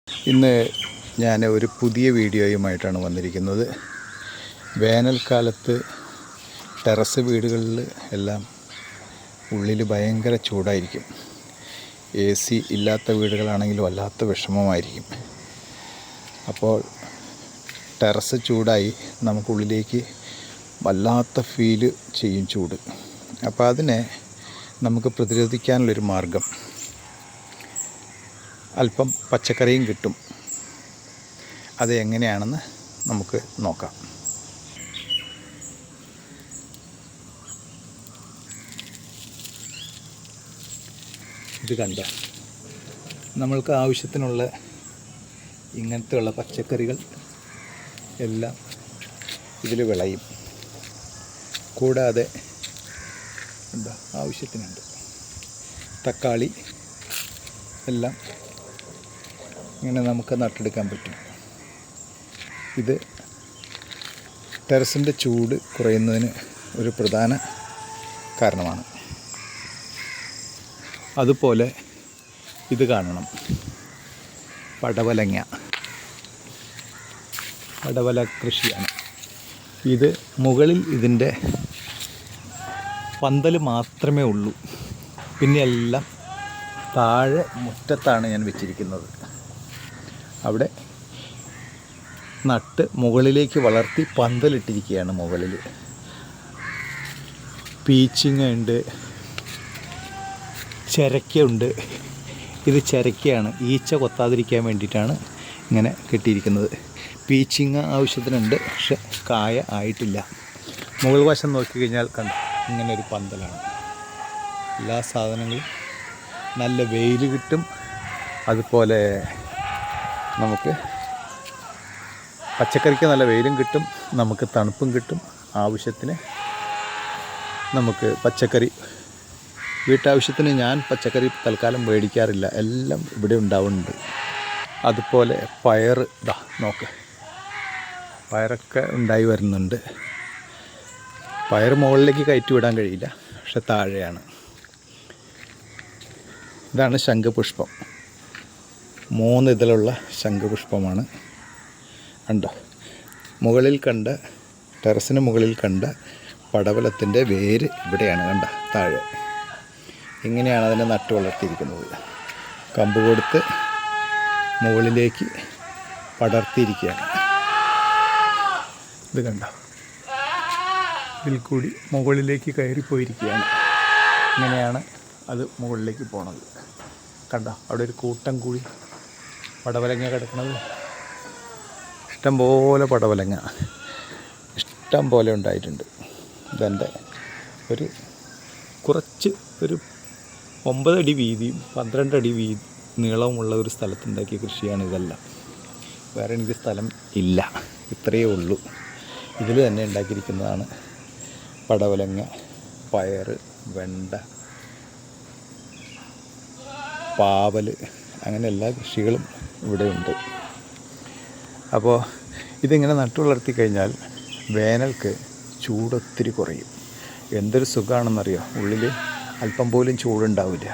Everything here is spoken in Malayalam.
ഇന്ന് ഞാൻ ഒരു പുതിയ വീഡിയോയുമായിട്ടാണ് വന്നിരിക്കുന്നത്. വേനൽക്കാലത്ത് ടെറസ് വീടുകളിൽ എല്ലാം ഉള്ളിൽ ഭയങ്കര ചൂടായിരിക്കും. AC ഇല്ലാത്ത വീടുകളാണെങ്കിൽ വല്ലാത്ത വിഷമമായിരിക്കും. അപ്പോൾ ടെറസ് ചൂടായി നമുക്കുള്ളിലേക്ക് വല്ലാത്ത ഫീല് ചെയ്യും ചൂട്. അപ്പോൾ അതിനെ നമുക്ക് പ്രതിരോധിക്കാനുള്ളൊരു മാർഗം, അല്പം പച്ചക്കറിയും കിട്ടും. അത് എങ്ങനെയാണെന്ന് നമുക്ക് നോക്കാം. ഇത് കണ്ടോ, നമ്മൾക്ക് ആവശ്യത്തിനുള്ള ഇങ്ങനത്തെയുള്ള പച്ചക്കറികൾ എല്ലാം ഇതിൽ വിളയും. കൂടാതെ എന്താ ആവശ്യത്തിനുണ്ട് തക്കാളി എല്ലാം ഇങ്ങനെ നമുക്ക് നട്ടെടുക്കാൻ പറ്റും. ഇത് ടെറസിൻ്റെ ചൂട് കുറയുന്നതിന് ഒരു പ്രധാന കാരണമാണ്. അതുപോലെ ഇത് കാണണം, പടവലങ്ങ, പടവല കൃഷിയാണ് ഇത്. മുകളിൽ ഇതിൻ്റെ പന്തൽ മാത്രമേ ഉള്ളൂ, പിന്നെ എല്ലാം താഴെ മുറ്റത്താണ് ഞാൻ വെച്ചിരിക്കുന്നത്. അവിടെ നട്ട് മുകളിലേക്ക് വളർത്തി പന്തലിട്ടിരിക്കുകയാണ്. മുകളിൽ പീച്ചിങ്ങ ഉണ്ട്, ചിരക്കയുണ്ട്. ഇത് ചിരക്കയാണ്, ഈച്ച കൊത്താതിരിക്കാൻ വേണ്ടിയിട്ടാണ് ഇങ്ങനെ കെട്ടിയിരിക്കുന്നത്. പീച്ചിങ്ങ ആവശ്യത്തിനുണ്ട്, പക്ഷെ കായ ആയിട്ടില്ല. മുകൾ വശം നോക്കിക്കഴിഞ്ഞാൽ കണ്ടു, ഇങ്ങനെ ഒരു പന്തലാണ്. എല്ലാ സാധനങ്ങളും നല്ല വെയിൽ കിട്ടും. അതുപോലെ നമുക്ക് പച്ചക്കറിക്ക് നല്ല വെയിലും കിട്ടും, നമുക്ക് തണുപ്പും കിട്ടും. ആവശ്യത്തിന് നമുക്ക് പച്ചക്കറി വീട്ടാവശ്യത്തിന് ഞാൻ പച്ചക്കറി തൽക്കാലം മേടിക്കാറില്ല, എല്ലാം ഇവിടെ ഉണ്ടാവുന്നുണ്ട്. അതുപോലെ പയർ ഇതാ നോക്ക്, പയറൊക്കെ ഉണ്ടായി വരുന്നുണ്ട്. പയർ മുകളിലേക്ക് കയറ്റി വിടാൻ കഴിയില്ല, പക്ഷെ താഴെയാണ്. ഇതാണ് ശംഖുപുഷ്പം, 3 ഇതിലുള്ള ശംഖുപുഷ്പമാണ്. കണ്ടോ, മുകളിൽ കണ്ട ടെറസിന് മുകളിൽ കണ്ട പടവലത്തിൻ്റെ വേര് ഇവിടെയാണ്. കണ്ട താഴെ ഇങ്ങനെയാണ് അതിനെ നട്ടു വളർത്തിയിരിക്കുന്നത്. കമ്പ് കൊടുത്ത് മുകളിലേക്ക് പടർത്തിയിരിക്കുകയാണ്. ഇത് കണ്ടോ, ഇതിൽ കൂടി മുകളിലേക്ക് കയറിപ്പോയിരിക്കുകയാണ്. ഇങ്ങനെയാണ് അത് മുകളിലേക്ക് പോണത്. കണ്ടോ, അവിടെ ഒരു കൂട്ടം കൂടി പടവലങ്ങ കിടക്കുന്നത്. ഇഷ്ടം പോലെ പടവലങ്ങ ഇഷ്ടം പോലെ ഉണ്ടായിട്ടുണ്ട്. ഇതെൻ്റെ കുറച്ച് ഒരു 9 അടി വീതിയും 12 അടി നീളവുമുള്ള ഒരു സ്ഥലത്തുണ്ടാക്കിയ കൃഷിയാണ് ഇതെല്ലാം. വേറെ എനിക്ക് സ്ഥലം ഇല്ല, ഇത്രയേ ഉള്ളൂ. ഇതിൽ തന്നെ ഉണ്ടാക്കിയിരിക്കുന്നതാണ് പടവലങ്ങ, പയർ, വെണ്ട, പാവൽ, അങ്ങനെ എല്ലാ കൃഷികളും ഇവിടെ ഉണ്ട്. അപ്പോൾ ഇതിങ്ങനെ നട്ടു വളർത്തി കഴിഞ്ഞാൽ വേനൽക്ക് ചൂടൊത്തിരി കുറയും. എന്തൊരു സുഖമാണെന്നറിയോ, ഉള്ളിൽ അല്പം പോലും ചൂടുണ്ടാവില്ല.